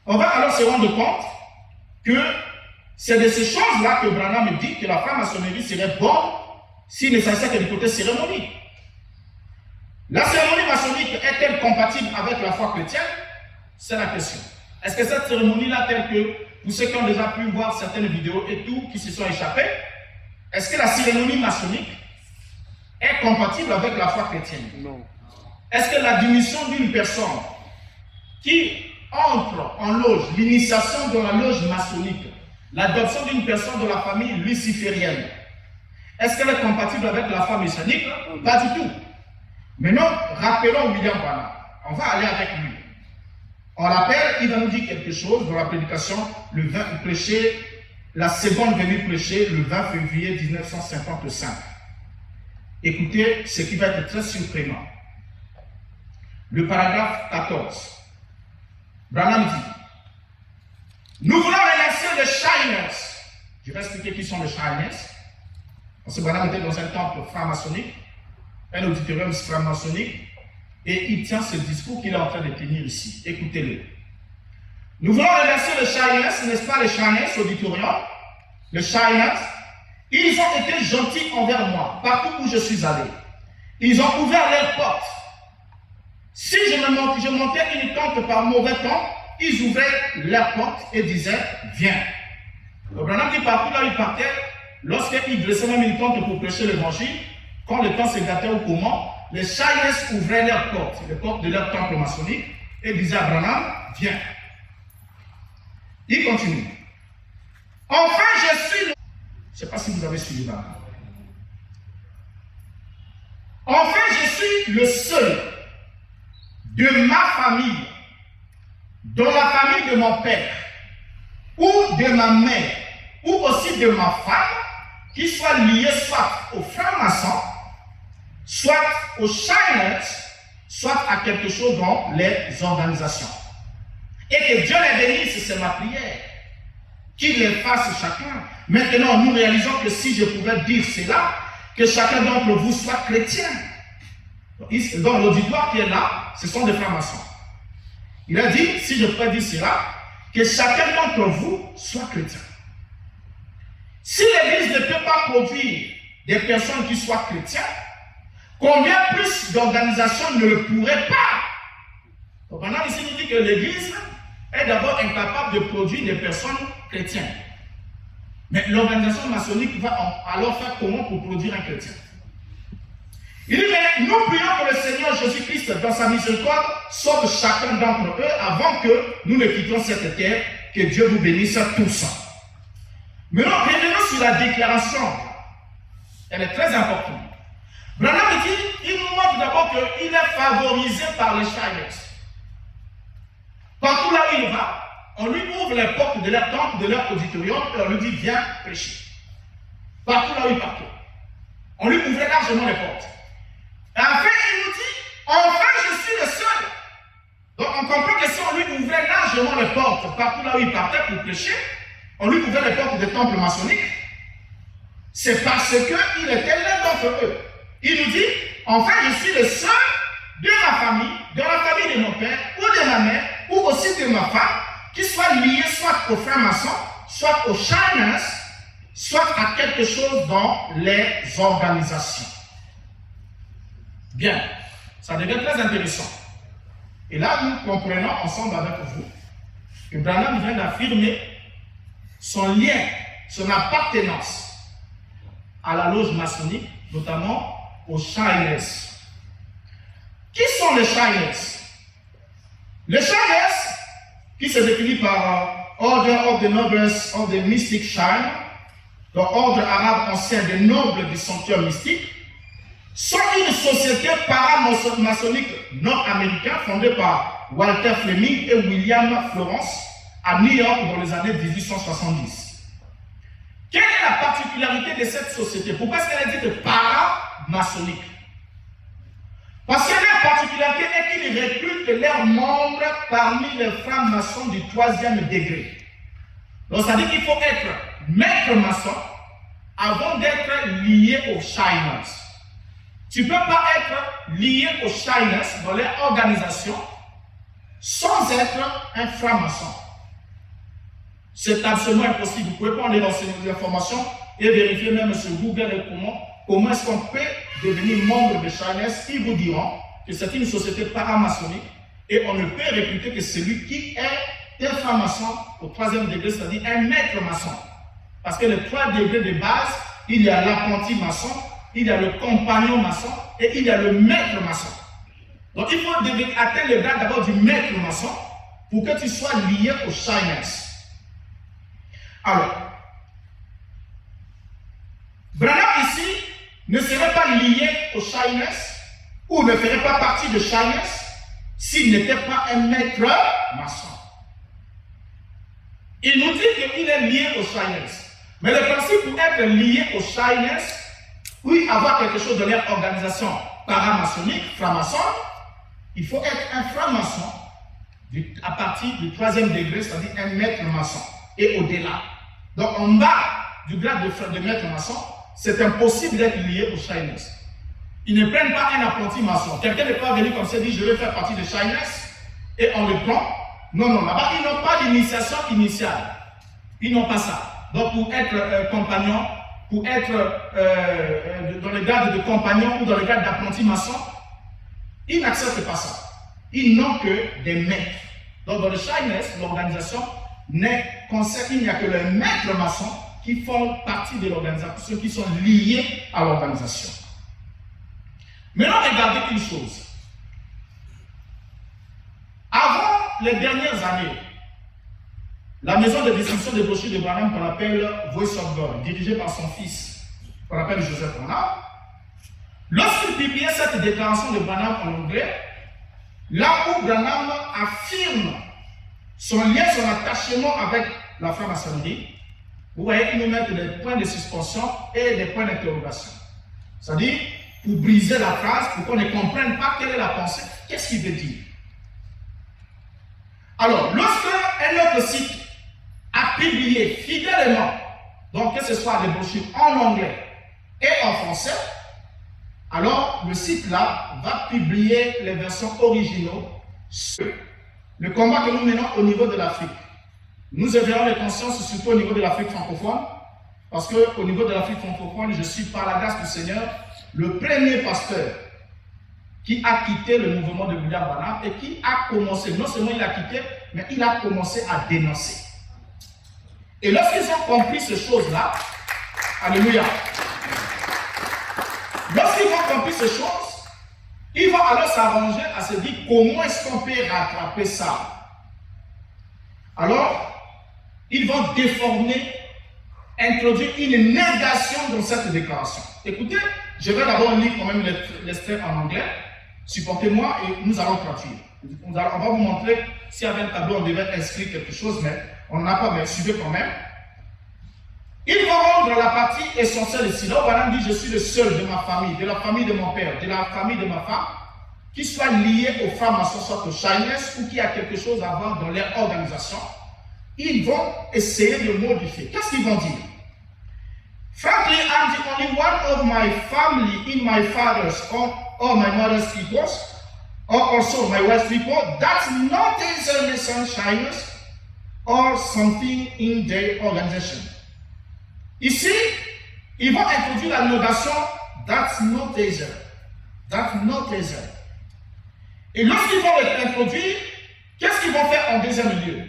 On va alors se rendre compte que c'est de ces choses-là que Branham dit que la franc-maçonnerie serait bonne s'il ne s'agissait que du côté cérémonie. La cérémonie maçonnique est-elle compatible avec la foi chrétienne? C'est la question. Est-ce que cette cérémonie-là, telle que pour ceux qui ont déjà pu voir certaines vidéos et tout, qui se sont échappés, est-ce que la cérémonie maçonnique est compatible avec la foi chrétienne? Non. Est-ce que la démission d'une personne qui entre en loge, l'initiation dans la loge maçonnique, l'adoption d'une personne de la famille luciférienne, est-ce qu'elle est compatible avec la foi messianique? Pas du tout. Maintenant, rappelons William Branham. On va aller avec lui. On l'appelle, il va nous dire quelque chose dans la prédication, le 20, prêché, la seconde venue prêchée le 20 février 1955. Écoutez ce qui va être très surprenant. Le paragraphe 14. Branham dit: nous voulons relancer les Shiners. Je vais expliquer qui sont les Shiners. Parce que Branham était dans un temple franc-maçonnique, un auditorium franc-maçonnique, et il tient ce discours qu'il est en train de tenir ici. Écoutez-le. Nous voulons remercier les Shiners, n'est-ce pas, les Shiners auditorium, les Shiners. Ils ont été gentils envers moi, partout où je suis allé. Ils ont ouvert leurs portes. Si je montais une tente par mauvais temps, ils ouvraient leurs portes et disaient: viens. Le Branham dit partout là où il partait, lorsqu'il dressait même une tente pour prêcher l'évangile, quand le temps se gâtait au comment, les Shiners ouvraient leurs portes, les portes de leur temple maçonnique, et disaient à Branham: viens. Il continue. Enfin, je suis le... Je ne sais pas si vous avez suivi Branham. Enfin, je suis le seul de ma famille, dans la famille de mon père, ou de ma mère, ou aussi de ma femme, qui soit lié soit aux francs-maçons, soit aux Shiners, soit à quelque chose dans les organisations. Et que Dieu les bénisse, c'est ma prière. Qu'il les fasse chacun. Maintenant, nous réalisons que si je pouvais dire cela, que chacun d'entre vous soit chrétien. Dans l'auditoire qui est là, ce sont des francs-maçons. Il a dit, si je pouvais dire cela, que chacun d'entre vous soit chrétien. Si l'Église ne peut pas produire des personnes qui soient chrétiens, combien plus d'organisations ne le pourraient pas? Donc maintenant, ici, il dit que l'Église est d'abord incapable de produire des personnes chrétiennes. Mais l'organisation maçonnique va alors faire comment pour produire un chrétien? Il dit, mais nous prions que le Seigneur Jésus-Christ, dans sa miséricorde, sauve chacun d'entre eux avant que nous ne quittions cette terre. Que Dieu vous bénisse tous. Maintenant, revenons sur la déclaration. Elle est très importante. Branham dit, il nous montre d'abord qu'il est favorisé par les Shiners. Partout là où il va, on lui ouvre les portes de leur temple, de leur auditorium, et on lui dit, viens prêcher. Partout là où il partait. On lui ouvrait largement les portes. Et enfin, il nous dit, enfin, je suis le seul. Donc, on comprend que si on lui ouvrait largement les portes, partout là où il partait pour prêcher, on lui ouvrait les portes des temples maçonniques, c'est parce qu'il était l'un d'entre eux. Il nous dit, enfin, je suis le seul de ma famille, de la famille de mon père, ou de ma mère, ou aussi de ma femme, qui soit lié soit aux francs-maçons, soit aux Shiners, soit à quelque chose dans les organisations. Bien, ça devient très intéressant. Et là, nous comprenons ensemble avec vous que Branham vient d'affirmer son lien, son appartenance à la loge maçonnique, notamment aux Shiners. Qui sont les Shiners? Les Shiners, qui se définit par Order of the Nobles of the Mystic Shine, donc ordre arabe ancien des nobles du sanctuaire mystique, sont une société paramaçonnique nord-américaine fondée par Walter Fleming et William Florence à New York dans les années 1870. Quelle est la particularité de cette société? Pourquoi est-ce qu'elle est dite paramaçonnique? Parce que leur particularité est qu'ils recrutent leurs membres parmi les francs-maçons du 3e degré. Donc ça veut dire qu'il faut être maître maçon avant d'être lié aux Shiners. Tu ne peux pas être lié aux Shiners dans leur organisation sans être un franc-maçon. C'est absolument impossible. Vous pouvez prendre les informations et vérifier même sur Google comment est-ce qu'on peut devenir membre de Shiners. Ils vous diront que c'est une société paramaçonnique et on ne peut recruter que celui qui est un franc-maçon au 3e degré, c'est-à-dire un maître maçon. Parce que les 3 degrés de base, il y a l'apprenti maçon, il y a le compagnon maçon et il y a le maître maçon. Donc il faut atteindre le grade d'abord du maître maçon pour que tu sois lié aux Shiners. Alors, Branham ici ne serait pas lié aux Shiners ou ne ferait pas partie de Shiners s'il n'était pas un maître maçon. Il nous dit qu'il est lié aux Shiners. Mais le principe pour être lié aux Shiners, oui, avoir quelque chose de leur organisation paramaçonnique, franc-maçon, il faut être un franc-maçon à partir du 3e degré, c'est-à-dire un maître maçon, et au-delà. Donc en bas du grade de maître maçon, c'est impossible d'être lié aux Shiners. Ils ne prennent pas un apprenti maçon. Quelqu'un n'est pas venu comme ça et dit je vais faire partie des Shiners et on le prend. Non, non, là-bas, ils n'ont pas l'initiation initiale. Ils n'ont pas ça. Donc pour être compagnon, pour être dans le grade de compagnon ou dans le grade d'apprenti maçon, ils n'acceptent pas ça. Ils n'ont que des maîtres. Donc dans le Shiners, l'organisation il n'y a que les maîtres maçons qui font partie de l'organisation, ceux qui sont liés à l'organisation. Maintenant, regardez une chose. Avant les dernières années, la maison de distribution des brochures de Branham, qu'on appelle Voice of God, dirigée par son fils, qu'on appelle Joseph Branham, lorsqu'il publiait cette déclaration de Branham en anglais, là où Branham affirme son lien, son attachement avec la franc-maçonnerie, vous voyez qu'il nous met des points de suspension et des points d'interrogation. C'est-à-dire, pour briser la phrase, pour qu'on ne comprenne pas quelle est la pensée, qu'est-ce qu'il veut dire. Alors, lorsque un autre site a publié fidèlement, donc que ce soit des brochures en anglais et en français, alors le site-là va publier les versions originaux sur le combat que nous menons au niveau de l'Afrique. Nous éveillons les consciences surtout au niveau de l'Afrique francophone, parce qu'au niveau de l'Afrique francophone, je suis par la grâce du Seigneur le premier pasteur qui a quitté le mouvement de William Branham et qui a commencé, non seulement il a quitté, mais il a commencé à dénoncer. Et lorsqu'ils ont compris ces choses-là, alléluia, lorsqu'ils ont compris ces choses, ils vont alors s'arranger à se dire comment est-ce qu'on peut rattraper ça. Alors, ils vont déformer, introduire une négation dans cette déclaration. Écoutez, je vais d'abord lire quand même l'extrait en anglais. Supportez-moi et nous allons traduire. On va vous montrer s'il y avait un tableau, on devait inscrire quelque chose, mais on n'a pas, mais suivez quand même. Ils vont rendre la partie essentielle ici. Là, Branham dit, je suis le seul de ma famille, de la famille de mon père, de la famille de ma femme, qui soit lié aux francs-maçons, soit aux Shiners, ou qui a quelque chose à voir dans leur organisation. Ils vont essayer de modifier. Qu'est-ce qu'ils vont dire? Frankly, I'm the only one of my family in my father's or my mother's peoples, or also my wife's people, that's not necessarily some Shiners or something in their organization. Ici, ils vont introduire la négation that's not Asia. That's not Asia. Et lorsqu'ils vont l'introduire, qu'est-ce qu'ils vont faire en deuxième lieu?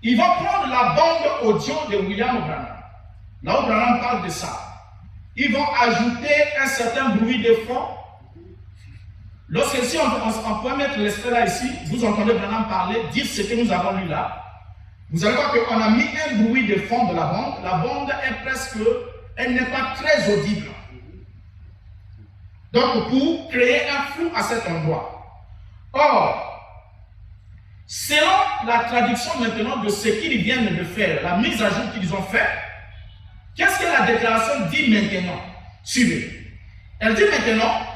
Ils vont prendre la bande audio de William Branham. Là où Branham parle de ça. Ils vont ajouter un certain bruit de fond. Lorsque si on peut mettre l'extrait là ici, vous entendez Branham parler, dire ce que nous avons lu là. Vous allez voir qu'on a mis un bruit de fond de la bande. La bande est presque, elle n'est pas très audible. Donc pour créer un flou à cet endroit. Or, selon la traduction maintenant de ce qu'ils viennent de faire, la mise à jour qu'ils ont fait, qu'est-ce que la déclaration dit maintenant? Suivez. Elle dit maintenant,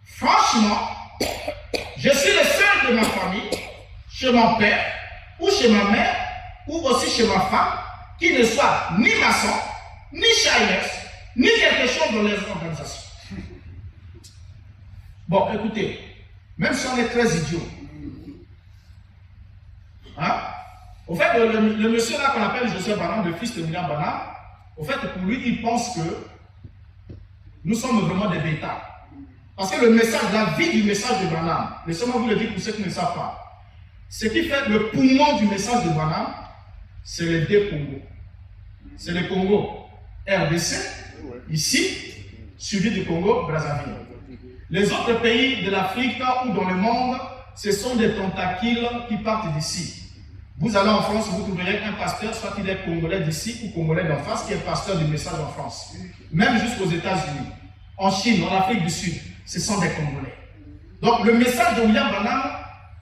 franchement, je suis le seul de ma famille, chez mon père, ou chez ma mère, ou aussi chez ma femme, qui ne soit ni maçon, ni Shiners, ni quelque chose dans les organisations. Bon, écoutez, même si on est très idiot, hein, Au fait, le monsieur là qu'on appelle Joseph Branham, le fils de William Branham, au fait, pour lui, il pense que nous sommes vraiment des bêtas. Parce que le message, la vie du message de Branham, laissez-moi vous le dire pour ceux qui ne savent pas. Ce qui fait le poumon du message de Branham, c'est les deux Congos. C'est le Congo RDC, ici, suivi du Congo Brazzaville. Les autres pays de l'Afrique ou dans le monde, ce sont des tentacules qui partent d'ici. Vous allez en France, vous trouverez un pasteur, soit il est congolais d'ici ou congolais d'en face, qui est pasteur du message en France. Même jusqu'aux États-Unis, en Chine, en Afrique du Sud, ce sont des Congolais. Donc le message de William Branham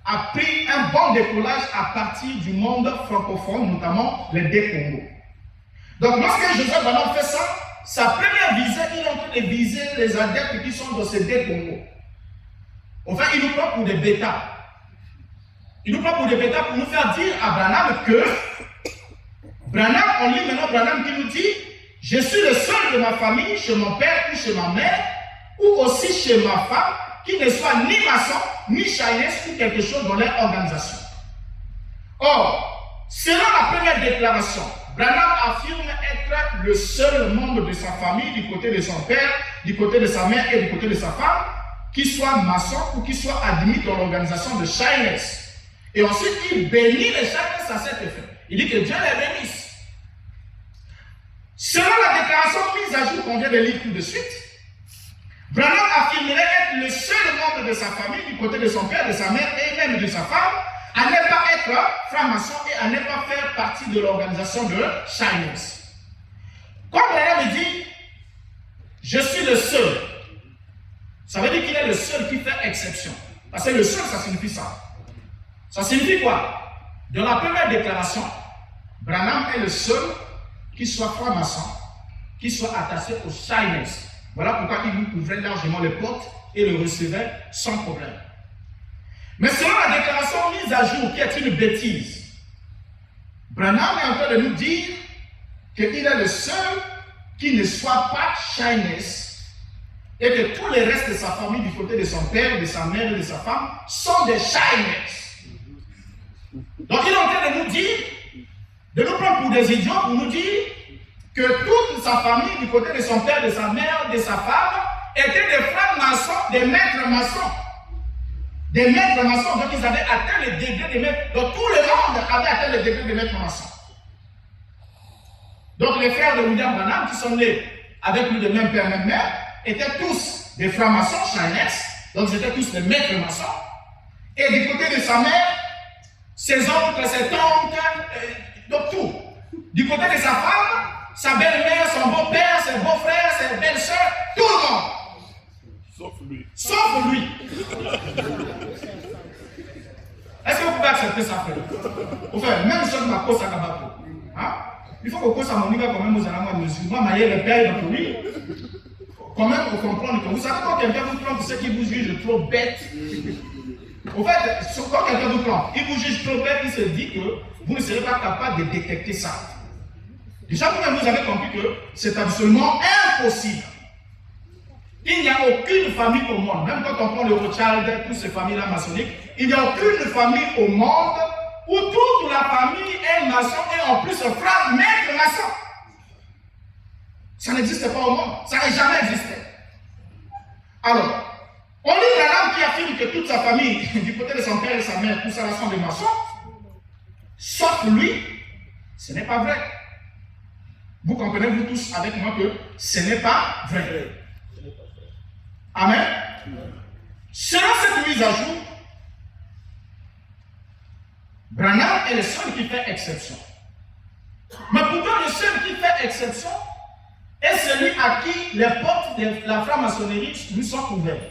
a pris un bon décollage à partir du monde francophone, notamment les deux Congos. Donc lorsque Joseph Branham fait ça, sa première visée, il est en train de viser les adeptes qui sont dans ces deux Congos. Enfin, il nous prend pour des bêtas. Il nous prend pour des bêtas pour nous faire dire à Branham que Branham, on lit maintenant Branham qui nous dit: je suis le seul de ma famille, chez mon père ou chez ma mère, ou aussi chez ma femme, qui ne soit ni maçon, ni chaïnesse ou quelque chose dans leur organisation. Or, selon la première déclaration, Branham affirme être le seul membre de sa famille, du côté de son père, du côté de sa mère et du côté de sa femme, qui soit maçon ou qui soit admis dans l'organisation de chaïnesse. Et ensuite, il bénit les chaïnesses à cet effet. Il dit que Dieu les bénisse. Selon la déclaration mise à jour qu'on vient de lire tout de suite, Branham affirmerait être le seul membre de sa famille, du côté de son père, de sa mère et même de sa femme, à ne pas être franc-maçon et à ne pas faire partie de l'organisation de chaïnesse. Quand Branham dit « je suis le seul », ça veut dire qu'il est le seul qui fait exception. Parce que le seul, ça signifie ça. Ça signifie quoi? Dans la première déclaration, Branham est le seul qui soit franc-maçon, qui soit attaché au chaïnesse. Voilà pourquoi il lui ouvrait largement les portes et le recevait sans problème. Mais selon la déclaration mise à jour, qui est une bêtise, Branham est en train de nous dire qu'il est le seul qui ne soit pas chaïnesse et que tous les restes de sa famille, du côté de son père, de sa mère et de sa femme, sont des chaïnesses. Donc il est en train de nous dire, de nous prendre pour des idiots, pour nous dire que toute sa famille, du côté de son père, de sa mère, de sa femme, étaient des frères maçons, des maîtres maçons. Des maîtres maçons, donc ils avaient atteint le degré de maîtres. Donc tout le monde avait atteint le degré de maîtres maçons. Donc les frères de William Branham, qui sont nés avec lui de même père, même mère, étaient tous des frères maçons, chaïnesses, donc ils étaient tous des maîtres maçons. Et du côté de sa mère, ses oncles, ses tantes, donc tout. Du côté de sa femme, sa belle-mère, son beau-père, ses beaux-frères, ses belles-sœurs, tout le monde. Sauf lui. Sauf lui. Est-ce que vous pouvez accepter ça, frère? Enfin, même chose ma cause à Kabato. Il faut que cause à mon niveau quand même aux alamans musulmans, mais il y a le père pour lui. Quand même, pour comprendre que vous savez quand quelqu'un vous prend, c'est qu'il vous juge trop bête. En fait, quand quelqu'un vous prend, il vous juge trop bête, il se dit que vous ne serez pas capable de détecter ça. Déjà, vous avez compris que c'est absolument impossible. Il n'y a aucune famille au monde, même quand on prend le Rothschild, toutes ces familles-là maçonniques, il n'y a aucune famille au monde où toute la famille est maçon et en plus un frère maître maçon. Ça n'existe pas au monde, ça n'a jamais existé. Alors, on lit Branham qui affirme que toute sa famille, du côté de son père et de sa mère, tout ça sont des maçons, sauf lui, ce n'est pas vrai. Vous comprenez, vous tous, avec moi, que ce n'est pas vrai. Amen. Selon cette mise à jour, Branham est le seul qui fait exception. Mais pourtant, le seul qui fait exception est celui à qui les portes de la franc-maçonnerie lui sont ouvertes.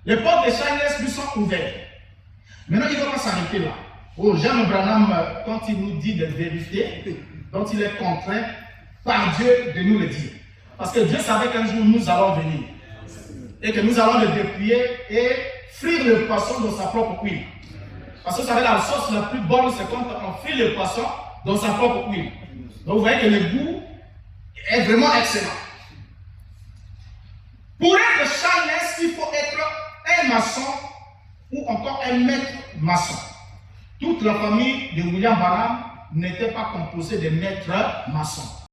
Les portes des chaïnesses lui sont ouvertes. Maintenant, il ne va pas s'arrêter là. Oh, j'aime Branham quand il nous dit des vérités dont il est contraint par Dieu de nous le dire. Parce que Dieu savait qu'un jour nous allons venir. Et que nous allons le dépouiller et frire le poisson dans sa propre huile. Parce que vous savez, la sauce la plus bonne, c'est quand on frire le poisson dans sa propre huile. Donc vous voyez que le goût est vraiment excellent. Pour être chaïnesse, il faut être un maçon ou encore un maître maçon. toute la famille de William Branham n'était pas composée de maîtres maçons.